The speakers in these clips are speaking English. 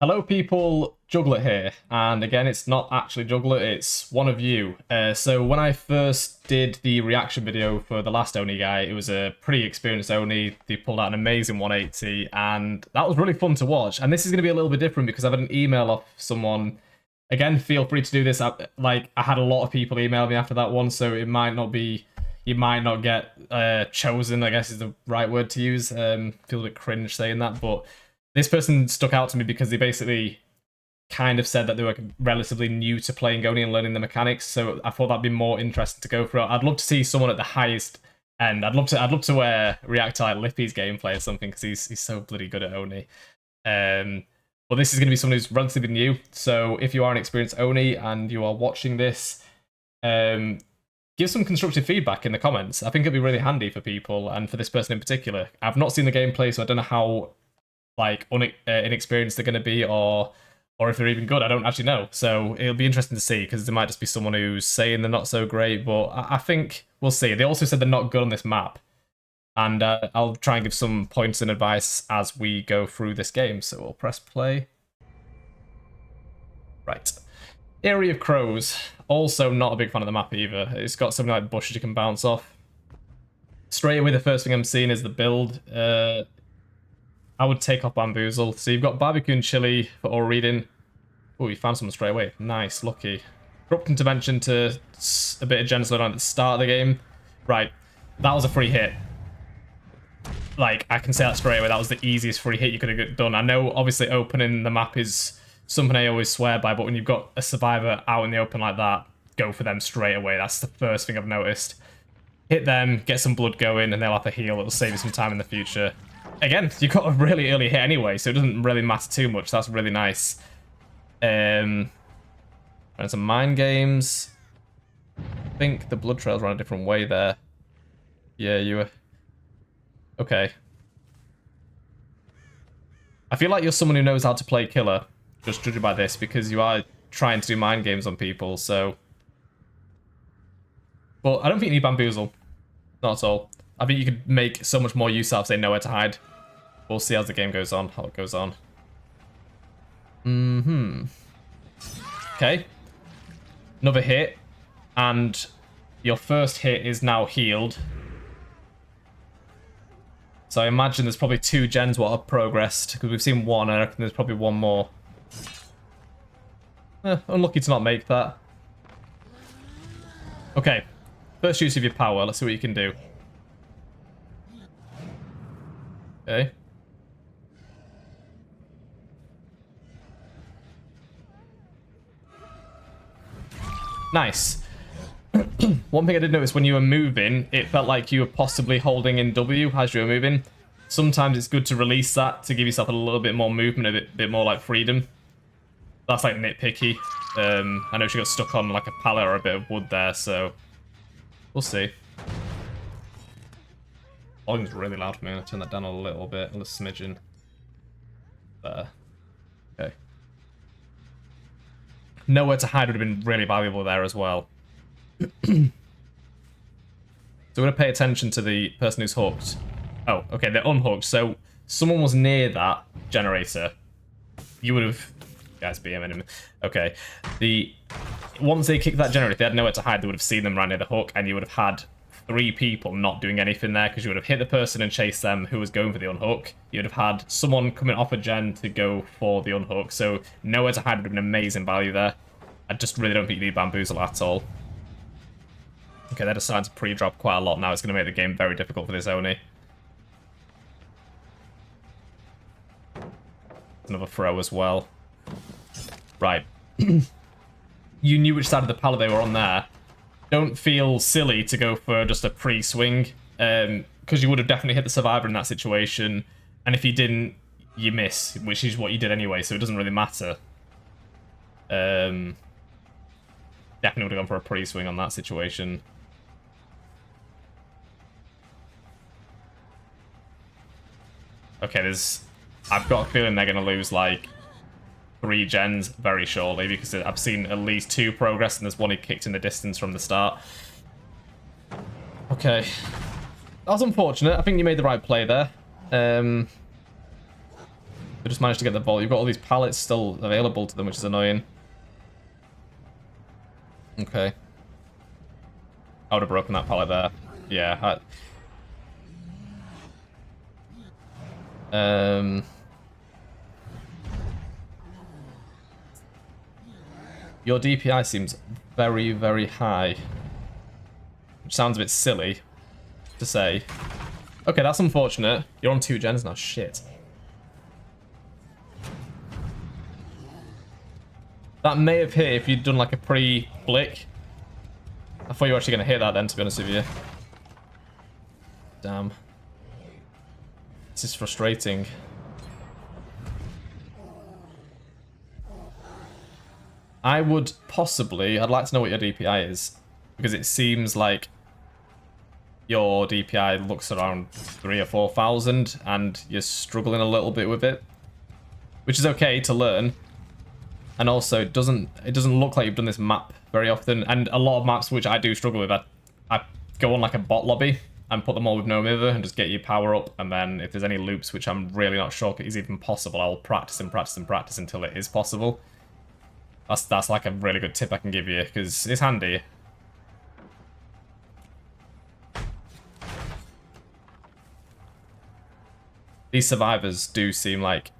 Hello people, Jugglet here, and again it's not actually Jugglet, it's one of you. So when I first did the reaction video for the last Oni guy, it was a pretty experienced Oni. They pulled out an amazing 180 and that was really fun to watch. And this is going to be a little bit different because I've had an email off someone. Again, feel free to do this. I had a lot of people email me after that one, so it might not be, you might not get chosen, I guess is the right word to use. Feel a bit cringe saying that, but this person stuck out to me because they basically kind of said that they were relatively new to playing Oni and learning the mechanics, so I thought that'd be more interesting to go through. I'd love to see someone at the highest end. I'd love to react to like Lippy's gameplay or something because he's so bloody good at Oni. But this is going to be someone who's relatively new, so if you are an experienced Oni and you are watching this, give some constructive feedback in the comments. I think it'd be really handy for people, and for this person in particular. I've not seen the gameplay, so I don't know how inexperienced they're going to be, or if they're even good. I don't actually know, so it'll be interesting to see because there might just be someone who's saying they're not so great, but I think we'll see. They also said they're not good on this map, and I'll try and give some points and advice as we go through this game. So we'll press play. Right, Area of Crows. Also not a big fan of the map either. It's got something like bushes you can bounce off. Straight away the first thing I'm seeing is the build. I would take off Bamboozle. So you've got Barbecue and Chili for all reading. Oh, you found someone straight away. Nice, lucky. Corrupt Intervention to a bit of gens on at the start of the game. Right, that was a free hit. Like, I can say that straight away. That was the easiest free hit you could have done. I know, obviously, opening the map is something I always swear by, but when you've got a survivor out in the open like that, go for them straight away. That's the first thing I've noticed. Hit them, get some blood going, and they'll have to heal. It'll save you some time in the future. Again, you got a really early hit anyway, so it doesn't really matter too much. That's really nice. And some mind games. I think the blood trails run a different way there. Yeah, you were... Okay. I feel like you're someone who knows how to play killer, just judging by this, because you are trying to do mind games on people, so... But I don't think you need Bamboozle. Not at all. I think you could make so much more use out of, say, Nowhere to Hide. We'll see as the game goes on, how it goes on. Okay. Another hit. And your first hit is now healed. So I imagine there's probably 2 gens what have progressed, because we've seen one, and I reckon there's probably one more. Unlucky to not make that. Okay. First use of your power. Let's see what you can do. Okay. Nice. One thing I did notice when you were moving, it felt like you were possibly holding in W as you were moving. Sometimes it's good to release that to give yourself a little bit more movement, a bit more like freedom. That's like nitpicky. I know she got stuck on like a pallet or a bit of wood there, so we'll see. Volume's really loud for me. I'll turn that down a little bit, a little smidgen. There. Okay. Nowhere to Hide would have been really valuable there as well. So we're going to pay attention to the person who's hooked. Oh, okay, they're unhooked. So someone was near that generator. You would have... Guys, BM him. Okay. Once they kicked that generator, if they had nowhere to hide, they would have seen them right near the hook, and you would have had 3 people not doing anything there, because you would have hit the person and chased them who was going for the unhook. You would have had someone coming off a gen to go for the unhook, so Nowhere to Hide would have been amazing value there. I just really don't think you need Bamboozle at all. Okay, they're deciding to pre-drop quite a lot now. It's going to make the game very difficult for this Oni. Another throw as well. Right. You knew which side of the pallet they were on there. Don't feel silly to go for just a pre-swing, because you would have definitely hit the survivor in that situation, and if you didn't, you miss, which is what you did anyway, so it doesn't really matter. Definitely would have gone for a pre-swing on that situation. Okay, I've got a feeling they're going to lose, like, 3 gens very shortly, because I've seen at least 2 progress, and there's one he kicked in the distance from the start. Okay. That was unfortunate. I think you made the right play there. They just managed to get the vault. You've got all these pallets still available to them, which is annoying. Okay. I would have broken that pallet there. Yeah. Your DPI seems very, very high. Which sounds a bit silly to say. Okay, that's unfortunate. You're on 2 gens now. Shit. That may have hit if you'd done like a pre-blick. I thought you were actually going to hit that then, to be honest with you. Damn. This is frustrating. I would possibly... I'd like to know what your DPI is. Because it seems like your DPI looks around 3,000 or 4,000 and you're struggling a little bit with it. Which is okay to learn. And also, it doesn't look like you've done this map very often. And a lot of maps which I do struggle with, I go on like a bot lobby and put them all with no mither and just get your power up. And then if there's any loops which I'm really not sure is even possible, I'll practice and practice and practice until it is possible. That's like a really good tip I can give you, because it's handy. These survivors do seem like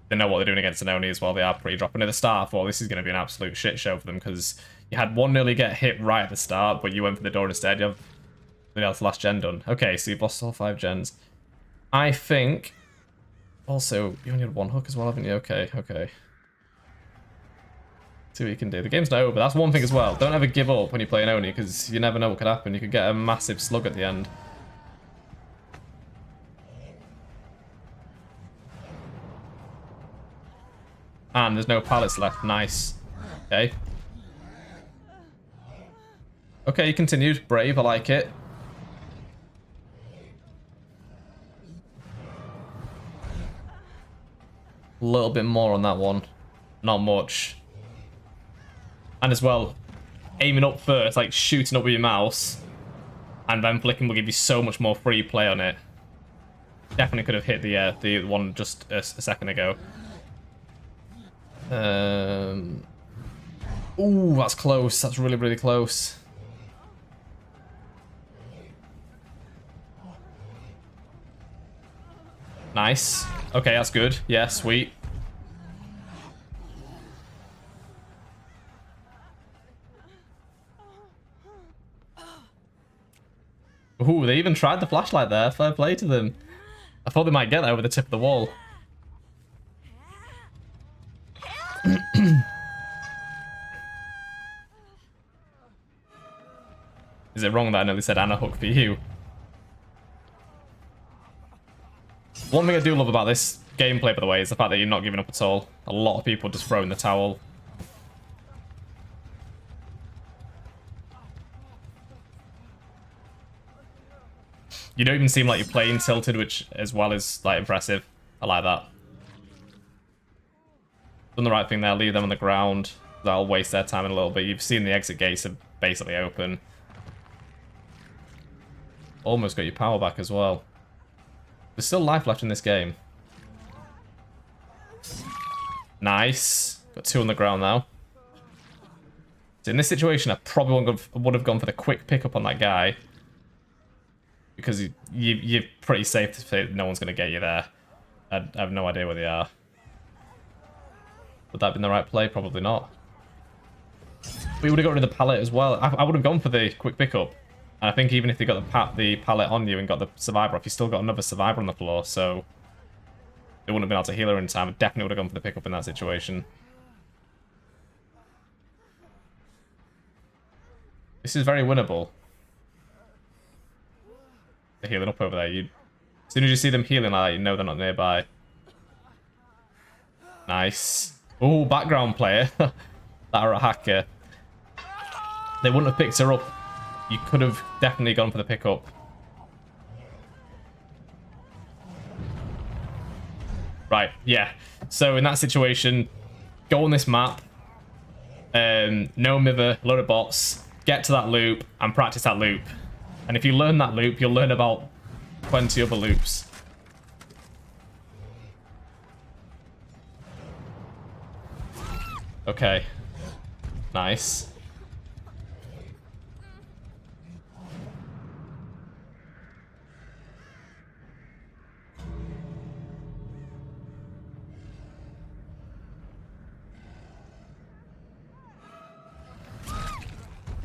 they know what they're doing against an Oni as well. They are pretty dropping at the start. I thought this is going to be an absolute shit show for them, because you had one nearly get hit right at the start, but you went for the door instead. You have the last gen done. Okay, so you've lost all 5 gens. I think... Also, you only had 1 hook as well, haven't you? Okay, okay. See what you can do. The game's not over. That's one thing as well. Don't ever give up when you play an Oni, because you never know what could happen. You could get a massive slug at the end. And there's no pallets left. Nice. Okay. Okay, you continued. Brave, I like it. A little bit more on that one. Not much. And as well, aiming up first, like shooting up with your mouse, and then flicking will give you so much more free play on it. Definitely could have hit the one just a second ago. Ooh, that's close. That's really, really close. Nice. Okay, that's good. Yeah, sweet. Ooh, they even tried the flashlight there. Fair play to them. I thought they might get there over the tip of the wall. Is it wrong that I nearly said Anna hook for you? One thing I do love about this gameplay, by the way, is the fact that you're not giving up at all. A lot of people just throw in the towel. You don't even seem like you're playing tilted, which as well is like impressive. I like that. Done the right thing there, leave them on the ground. That'll waste their time in a little bit. You've seen the exit gates are basically open. Almost got your power back as well. There's still life left in this game. Nice. Got 2 on the ground now. So in this situation, I probably would have gone for the quick pickup on that guy. Because you're pretty safe to say no one's going to get you there. I have no idea where they are. Would that have been the right play? Probably not. We would have got rid of the pallet as well. I would have gone for the quick pickup. And I think even if they got the pallet on you and got the survivor off, you still got another survivor on the floor, so they wouldn't have been able to heal her in time. I definitely would have gone for the pickup in that situation. This is very winnable. They're healing up over there. As soon as you see them healing like that, you know they're not nearby. Nice. Ooh, background player. That are a hacker. They wouldn't have picked her up. You could have definitely gone for the pickup. Right, yeah. So in that situation, go on this map. No mither, load of bots. Get to that loop and practice that loop. And if you learn that loop, you'll learn about 20 other loops. Okay. Nice.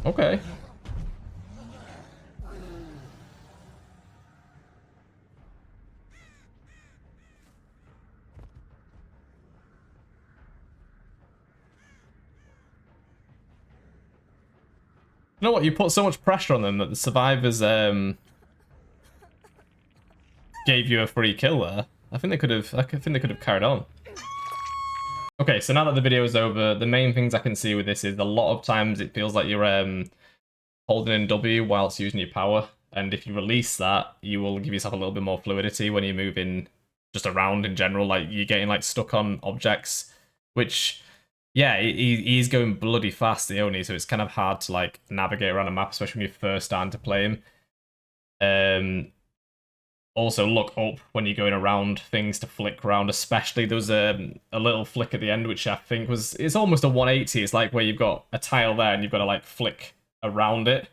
Okay. You know what? You put so much pressure on them that the survivors gave you a free kill there. I think they could have carried on. Okay, so now that the video is over, the main things I can see with this is a lot of times it feels like you're holding in W whilst using your power, and if you release that, you will give yourself a little bit more fluidity when you're moving just around in general. Like you're getting like stuck on objects, which yeah, he's going bloody fast, the Oni, so it's kind of hard to like navigate around a map, especially when you're first starting to play him. Also, look up when you're going around things to flick around, especially there was a little flick at the end, which I think it's almost a 180. It's like where you've got a tile there and you've got to like flick around it.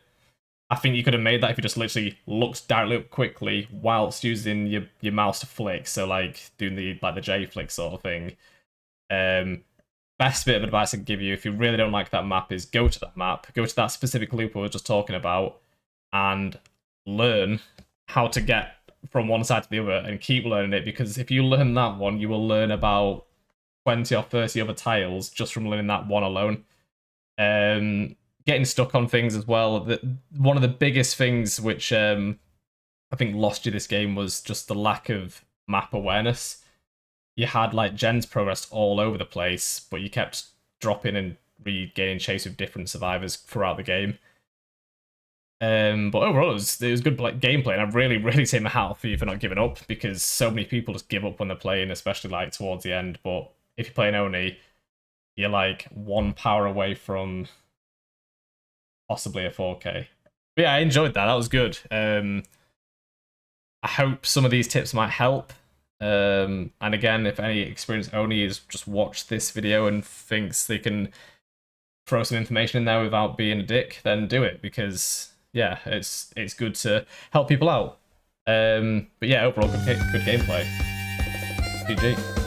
I think you could have made that if you just literally looked directly up quickly whilst using your mouse to flick, so like doing the J flick sort of thing. Best bit of advice I can give you if you really don't like that map is go to that map, go to that specific loop we were just talking about, and learn how to get from one side to the other and keep learning it, because if you learn that one, you will learn about 20 or 30 other tiles just from learning that one alone. Getting stuck on things as well. One of the biggest things which I think lost you this game was just the lack of map awareness. You had like Jen's progress all over the place, but you kept dropping and regaining chase with different survivors throughout the game. But overall, it was good gameplay, and I really take my hat off for you for not giving up, because so many people just give up when they're playing, especially like towards the end. But if you're playing Oni, you're like one power away from possibly a 4K. But yeah, I enjoyed that. That was good. I hope some of these tips might help. And again, if any experienced Oni has just watched this video and thinks they can throw some information in there without being a dick, then do it, because yeah, it's good to help people out. But yeah, overall, good gameplay. GG.